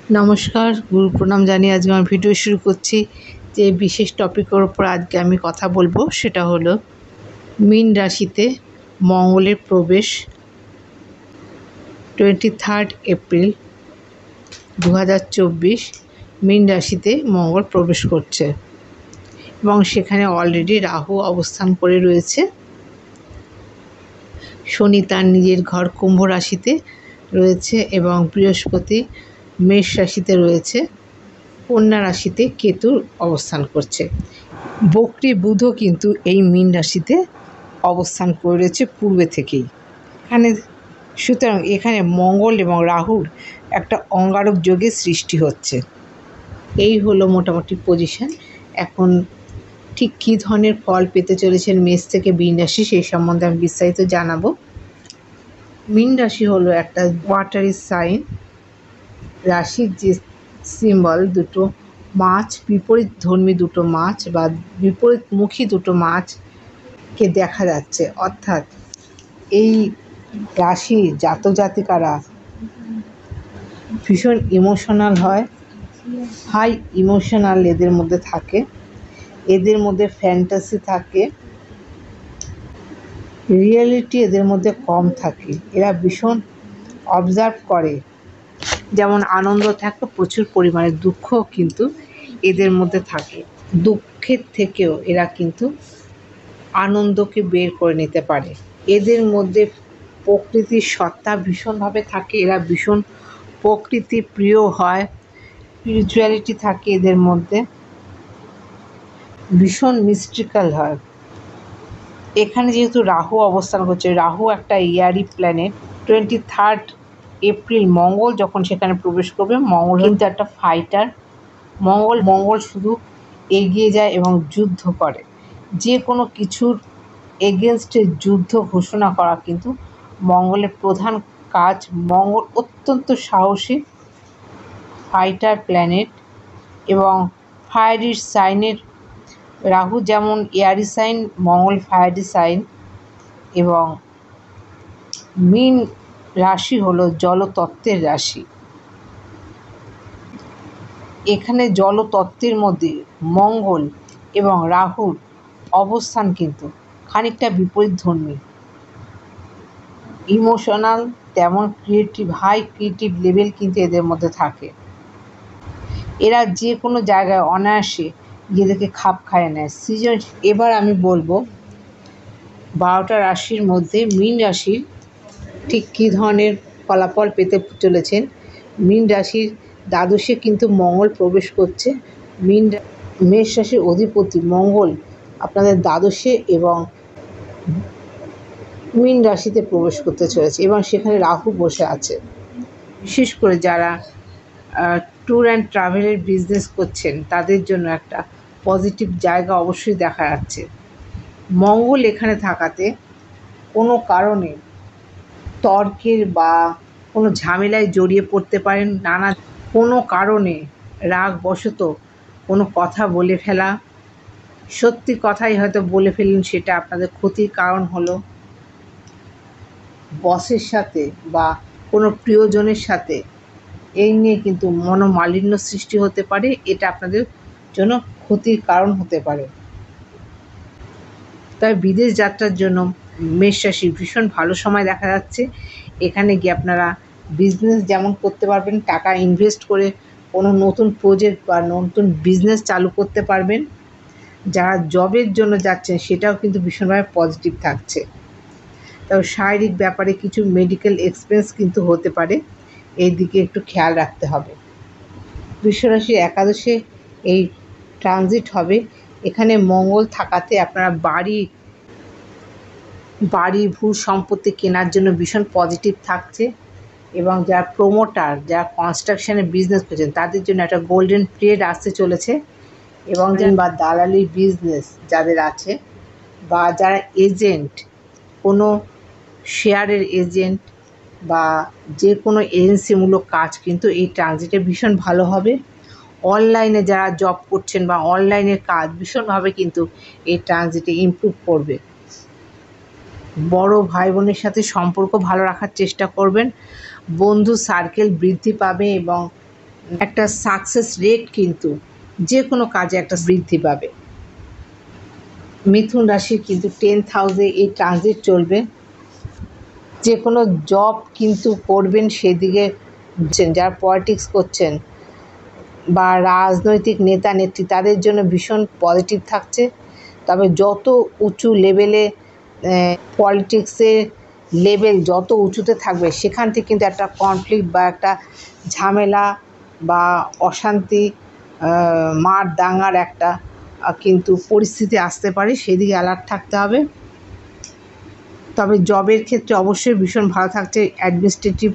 নমস্কার, গুরু প্রণাম জানিয়ে আজকে আমার ভিডিও শুরু করছি। যে বিশেষ টপিকের ওপর আজকে আমি কথা বলবো সেটা হলো মীন রাশিতে মঙ্গলের প্রবেশ 23 এপ্রিল 2024 মীন রাশিতে মঙ্গল প্রবেশ করছে এবং সেখানে অলরেডি রাহু অবস্থান করে রয়েছে। শনি তার নিজের ঘর কুম্ভ রাশিতে রয়েছে এবং বৃহস্পতি মেষ রাশিতে রয়েছে। কন্যা রাশিতে কেতুর অবস্থান করছে। বক্রী বুধও কিন্তু এই মীন রাশিতে অবস্থান করে রয়েছে পূর্বে থেকেই। সুতরাং এখানে মঙ্গল এবং রাহুর একটা অঙ্গারক যোগের সৃষ্টি হচ্ছে। এই হলো মোটামুটি পজিশন। এখন ঠিক কী ধরনের ফল পেতে চলেছেন মেষ থেকে মীন রাশি, সেই সম্বন্ধে আমি বিস্তারিত জানাবো। মীন রাশি হলো একটা ওয়াটারি সাইন। রাশির যে সিম্বল দুটো মাছ, বিপরীত ধর্মী দুটো মাছ বা বিপরীতমুখী দুটো মাছকে দেখা যাচ্ছে। অর্থাৎ এই রাশি জাতজাতিকারা ভীষণ ইমোশনাল হয়, হাই ইমোশনাল এদের মধ্যে থাকে, এদের মধ্যে ফ্যান্টাসি থাকে, রিয়েলিটি এদের মধ্যে কম থাকে। এরা ভীষণ অবজার্ভ করে। যেমন আনন্দ থাকে, প্রচুর পরিমাণে দুঃখও কিন্তু এদের মধ্যে থাকে। দুঃখের থেকেও এরা কিন্তু আনন্দকে বের করে নিতে পারে। এদের মধ্যে প্রকৃতির সত্তা ভীষণভাবে থাকে। এরা ভীষণ প্রকৃতি প্রিয় হয়, স্পিরিচুয়ালিটি থাকে এদের মধ্যে, ভীষণ মিস্টিক্যাল হয়। এখানে যেহেতু রাহু অবস্থান করছে, রাহু একটা ইয়ারি প্ল্যানেট। 23 এপ্রিল মঙ্গল যখন সেখানে প্রবেশ করবে, মঙ্গল কিন্তু একটা ফাইটার। মঙ্গল শুধু এগিয়ে যায় এবং যুদ্ধ করে। যে কোনো কিছুর এগেনস্টে যুদ্ধ ঘোষণা করা কিন্তু মঙ্গলের প্রধান কাজ। মঙ্গল অত্যন্ত সাহসী ফাইটার প্ল্যানেট এবং ফায়ারি সাইনের। রাহু যেমন এয়ারি সাইন, মঙ্গল ফায়ারি সাইন। এবং মীন রাশি হলো জলতত্ত্বের রাশি। এখানে জলতত্ত্বের মধ্যে মঙ্গল এবং রাহুর অবস্থান কিন্তু খানিকটা বিপরীতধর্মী। ইমোশনাল তেমন ক্রিয়েটিভ, হাই ক্রিয়েটিভ লেভেল কিন্তু এদের মধ্যে থাকে। এরা যে কোনো জায়গায় অনায়াসে নিজেদেরকে খাপ খাইয়ে নেয়, সৃজন। এবার আমি বলবো 12টা রাশির মধ্যে মীন রাশির ঠিক কী ধরনের ফলাফল পেতে চলেছেন। মীন রাশির দ্বাদশে কিন্তু মঙ্গল প্রবেশ করছে। মেষ রাশির অধিপতি মঙ্গল আপনাদের দ্বাদশে এবং মীন রাশিতে প্রবেশ করতে চলেছে এবং সেখানে রাহু বসে আছে। বিশেষ করে যারা ট্যুর অ্যান্ড ট্রাভেলের বিজনেস করছেন তাদের জন্য একটা পজিটিভ জায়গা অবশ্যই দেখা যাচ্ছে। মঙ্গল এখানে থাকাতে কোনো কারণে তর্কের বা কোনো ঝামেলায় জড়িয়ে পড়তে পারেন। কোনো কারণে রাগবশত কোনো কথা বলে ফেলা, সত্যি কথাই হয়তো বলে ফেললেন, সেটা আপনাদের ক্ষতির কারণ হলো। বসের সাথে বা কোনো প্রিয়জনের সাথে এই নিয়ে কিন্তু মনোমালিন্য সৃষ্টি হতে পারে। এটা আপনাদের জন্য ক্ষতির কারণ হতে পারে। তবে বিদেশ যাত্রার জন্য মেষ রাশির ভীষণ ভালো সময় দেখা যাচ্ছে। এখানে গিয়ে আপনারা বিজনেস যেমন করতে পারবেন, টাকা ইনভেস্ট করে কোনো নতুন প্রজেক্ট বা নতুন বিজনেস চালু করতে পারবেন। যারা জবের জন্য যাচ্ছেন সেটাও কিন্তু ভীষণভাবে পজিটিভ থাকছে। তবে শারীরিক ব্যাপারে কিছু মেডিকেল এক্সপেন্স কিন্তু হতে পারে, এই দিকে একটু খেয়াল রাখতে হবে। বৃষরাশির একাদশে এই ট্রানজিট হবে। এখানে মঙ্গল থাকাতে আপনারা বাড়ি ভূ সম্পত্তি কেনার জন্য ভীষণ পজিটিভ থাকছে এবং যারা প্রোমোটার, যারা কনস্ট্রাকশনের বিজনেস করছেন তাদের জন্য একটা গোল্ডেন পিরিয়ড আসতে চলেছে। এবং বা দালালি বিজনেস যাদের আছে বা যারা এজেন্ট, কোনো শেয়ারের এজেন্ট বা যে কোনো এজেন্সিমূলক কাজ কিন্তু এই ট্রানজিটে ভীষণ ভালো হবে। অনলাইনে যারা জব করছেন বা অনলাইনের কাজ ভীষণভাবে কিন্তু এই ট্রানজিটে ইমপ্রুভ করবে। বড় ভাই বোনের সাথে সম্পর্ক ভালো রাখার চেষ্টা করবেন। বন্ধু সার্কেল বৃদ্ধি পাবে এবং একটা সাকসেস রেট কিন্তু যে কোনো কাজে একটা বৃদ্ধি পাবে। মিথুন রাশির কিন্তু 10th হাউসে এই ট্রানজিট চলবে। যে কোনো জব কিন্তু করবেন সেদিকে, যারা পলিটিক্স করছেন বা রাজনৈতিক নেতা নেত্রী তাদের জন্য ভীষণ পজিটিভ থাকছে। তবে যত উঁচু লেভেলে পলিটিক্সের লেভেল যত উঁচুতে থাকবে সেখান থেকে কিন্তু একটা কনফ্লিক্ট বা একটা ঝামেলা বা অশান্তি, মার দাঙ্গার একটা কিন্তু পরিস্থিতি আসতে পারে, সেদিকে অ্যালার্ট থাকতে হবে। তবে জবের ক্ষেত্রে অবশ্যই ভীষণ ভালো থাকছে। অ্যাডমিনিস্ট্রেটিভ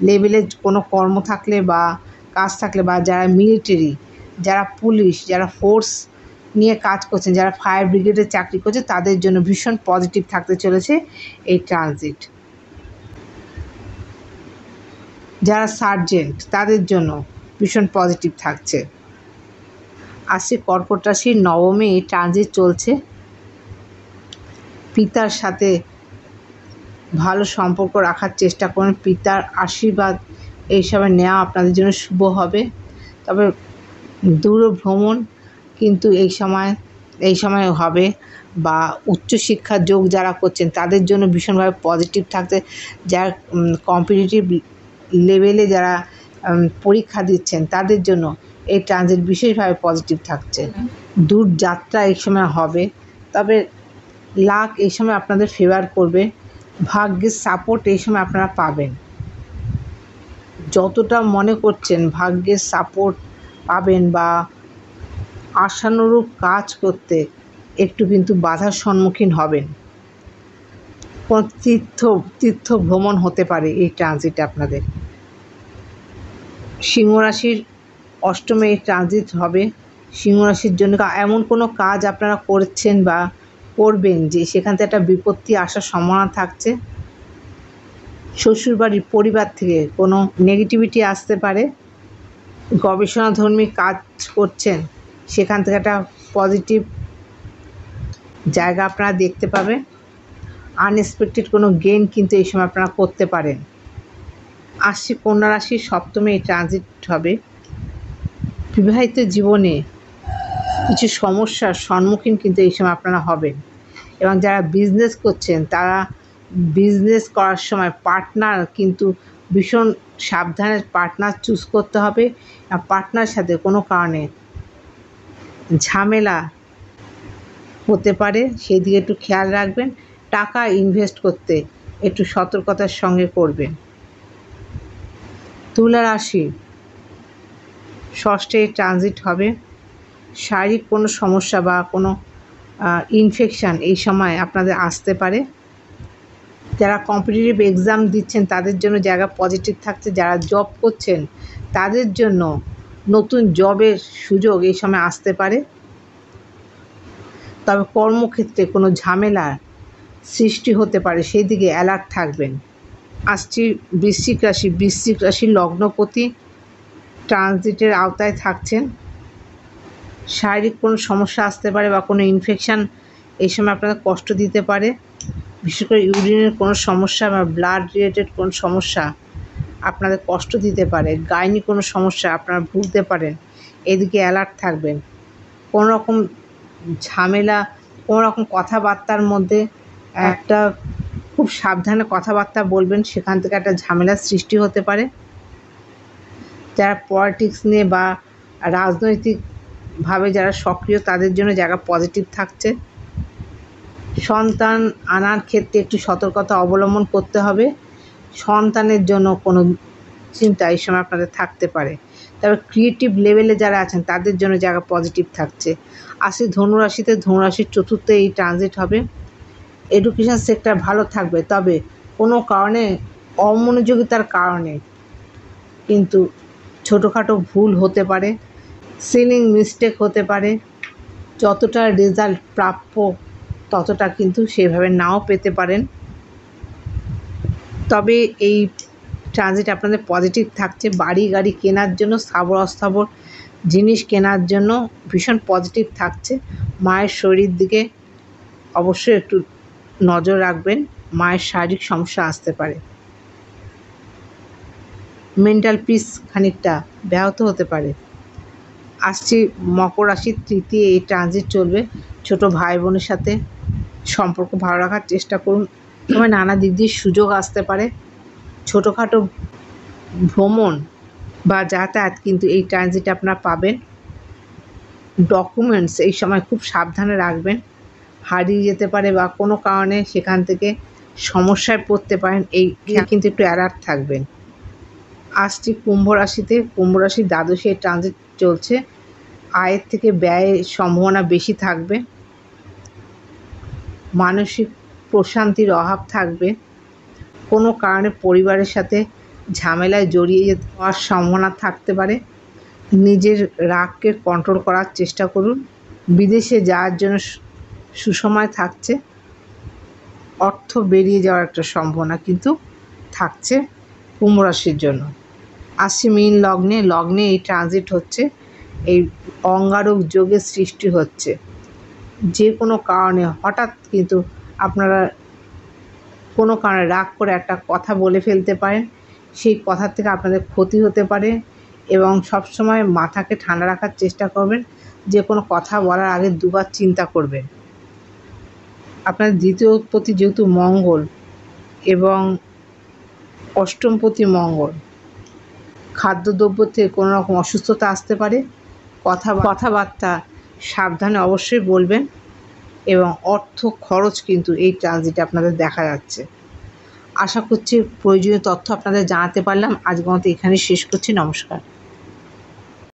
লেভেলে কোনো কর্ম থাকলে বা কাজ থাকলে, বা যারা মিলিটারি, যারা পুলিশ, যারা ফোর্স নিয়ে কাজ করছেন, যারা ফায়ার ব্রিগেডে চাকরি করছে তাদের জন্য ভীষণ পজিটিভ থাকতে চলেছে এই ট্রানজিট। যারা সার্জেন্ট তাদের জন্য ভীষণ পজিটিভ থাকছে। আসছে কর্কট রাশির নবমে এই ট্রানজিট চলছে। পিতার সাথে ভালো সম্পর্ক রাখার চেষ্টা করুন। পিতার আশীর্বাদ এই সময় নেওয়া আপনাদের জন্য শুভ হবে। তবে দূর ভ্রমণ কিন্তু এই সময় হবে, বা উচ্চশিক্ষার যোগ যারা করছেন তাদের জন্য ভীষণভাবে পজিটিভ থাকছে। যারা কম্পিটিটিভ লেভেলে যারা পরীক্ষা দিচ্ছেন তাদের জন্য এই ট্রানজিট বিশেষভাবে পজিটিভ থাকছে। দূর যাত্রা এই সময় হবে। তবে লাক এই সময় আপনাদের ফেভার করবে। ভাগ্যের সাপোর্ট এই সময় আপনারা পাবেন। যতটা মনে করছেন ভাগ্যের সাপোর্ট পাবেন বা আশানুরূপ কাজ করতে একটু কিন্তু বাধার সম্মুখীন হবেন। কোনো তীর্থ ভ্রমণ হতে পারে এই ট্রানজিটে আপনাদের। সিংহ রাশির অষ্টমে এই ট্রানজিট হবে। সিংহ রাশির জন্য এমন কোনো কাজ আপনারা করছেন বা করবেন যে সেখান থেকে একটা বিপত্তি আসার সম্ভাবনা থাকছে। শ্বশুরবাড়ির পরিবার থেকে কোনো নেগেটিভিটি আসতে পারে। গবেষণাধর্মী কাজ করছেন সেখান থেকে একটা পজিটিভ জায়গা আপনারা দেখতে পাবেন। আনএক্সপেক্টেড কোনো গেইন কিন্তু এই সময় আপনারা করতে পারেন। আসছে কন্যা রাশির সপ্তমে এই ট্রানজিট হবে। বিবাহিত জীবনে কিছু সমস্যার সম্মুখীন কিন্তু এই সময় আপনারা হবেন। এবং যারা বিজনেস করছেন তারা বিজনেস করার সময় পার্টনার কিন্তু ভীষণ সাবধানে পার্টনার চুজ করতে হবে। পার্টনার সাথে কোনো কারণে ঝামেলা হতে পারে, সেই দিকে একটু খেয়াল রাখবেন। টাকা ইনভেস্ট করতে একটু সতর্কতার সঙ্গে করবেন। তুলা রাশি ষষ্ঠে ট্রানজিট হবে। শারীরিক কোনো সমস্যা বা কোনো ইনফেকশান এই সময় আপনাদের আসতে পারে। যারা কম্পিটিটিভ এক্সাম দিচ্ছেন তাদের জন্য জায়গা পজিটিভ থাকছে। যারা জব করছেন তাদের জন্য নতুন জবের সুযোগ এই সময় আসতে পারে। তবে কর্মক্ষেত্রে কোনো ঝামেলার সৃষ্টি হতে পারে, সেই দিকে অ্যালার্ট থাকবেন। আসছি বৃশ্চিক রাশি। বৃশ্চিক রাশির লগ্নপতি ট্রানজিটের আওতায় থাকছেন। শারীরিক কোনো সমস্যা আসতে পারে বা কোনো ইনফেকশান এই সময় আপনাদের কষ্ট দিতে পারে। বিশেষ করে ইউরিনের কোনো সমস্যা বা ব্লাড রিলেটেড কোনো সমস্যা আপনাদের কষ্ট দিতে পারে। গাইনি কোনো সমস্যা আপনারা ভুগতে পারেন, এদিকে অ্যালার্ট থাকবেন। কোনো রকম ঝামেলা, কোনো রকম কথাবার্তার মধ্যে একটা খুব সাবধানে কথাবার্তা বলবেন, সেখান থেকে একটা ঝামেলার সৃষ্টি হতে পারে। যারা পলিটিক্স নিয়ে বা রাজনৈতিকভাবে যারা সক্রিয় তাদের জন্য জায়গা পজিটিভ থাকছে। সন্তান আনার ক্ষেত্রে একটু সতর্কতা অবলম্বন করতে হবে। সন্তানের জন্য কোনো চিন্তা এই সময় আপনাদের থাকতে পারে। তবে ক্রিয়েটিভ লেভেলে যারা আছেন তাদের জন্য জায়গা পজিটিভ থাকছে। আসি ধনুরাশিতে। ধনুরাশির চতুর্থে এই ট্রানজিট হবে। এডুকেশন সেক্টর ভালো থাকবে, তবে কোনো কারণে অমনোযোগিতার কারণে কিন্তু ছোটোখাটো ভুল হতে পারে, সিলিং মিস্টেক হতে পারে। যতটা রেজাল্ট প্রাপ্য ততটা কিন্তু সেভাবে নাও পেতে পারেন। তবে এই ট্রানজিট আপনাদের পজিটিভ থাকছে। বাড়ি গাড়ি কেনার জন্য, স্থাবর অস্থাবর জিনিস কেনার জন্য ভীষণ পজিটিভ থাকছে। মায়ের শরীর দিকে অবশ্যই একটু নজর রাখবেন, মায়ের শারীরিক সমস্যা আসতে পারে। মেন্টাল পিস খানিকটা ব্যাহত হতে পারে। আসছি মকর রাশির তৃতীয় এই ট্রানজিট চলবে। ছোট ভাই বোনের সাথে সম্পর্ক ভালো রাখার চেষ্টা করুন। সময় নানা দিক দিয়ে সুযোগ আসতে পারে। ছোটোখাটো ভ্রমণ বা যাতায়াত কিন্তু এই ট্রানজিটে আপনারা পাবেন। ডকুমেন্টস এই সময় খুব সাবধানে রাখবেন, হারিয়ে যেতে পারে বা কোনো কারণে সেখান থেকে সমস্যায় পড়তে পারেন, এই কিন্তু একটু অ্যালার্ট থাকবেন। আসছি কুম্ভ রাশিতে। কুম্ভ রাশির দ্বাদশে ট্রানজিট চলছে। আয়ের থেকে ব্যয়ের সম্ভাবনা বেশি থাকবে। মানসিক প্রশান্তির অভাব থাকবে। কোনো কারণে পরিবারের সাথে ঝামেলায় জড়িয়ে যাওয়ার সম্ভাবনা থাকতে পারে। নিজের রাগকে কন্ট্রোল করার চেষ্টা করুন। বিদেশে যাওয়ার জন্য সুসময় থাকছে। অর্থ বেরিয়ে যাওয়ার একটা সম্ভাবনা কিন্তু থাকছে কুম্ভ রাশির জন্য। আসছে মীন লগ্নে। লগ্নে এই ট্রানজিট হচ্ছে, এই অঙ্গারক যোগের সৃষ্টি হচ্ছে। যে কোনো কারণে হঠাৎ কিন্তু আপনারা কোনো কারণে রাগ করে একটা কথা বলে ফেলতে পারেন। সেই কথার থেকে আপনাদের ক্ষতি হতে পারে এবং সবসময় মাথাকে ঠান্ডা রাখার চেষ্টা করবেন। যে কোনো কথা বলার আগে দুবার চিন্তা করবেন। আপনার দ্বিতীয়পতি যেহেতু মঙ্গল এবং অষ্টমপতি মঙ্গল, খাদ্যদ্রব্য থেকে কোনো রকম অসুস্থতা আসতে পারে। কথাবার্তা সাবধানে অবশ্যই বলবেন এবং অর্থ খরচ কিন্তু এই ট্রানজিটে আপনাদের দেখা যাচ্ছে। আশা করছি প্রয়োজনীয় তথ্য আপনাদের জানাতে পারলাম। আজকের মতো এখানেই শেষ করছি। নমস্কার।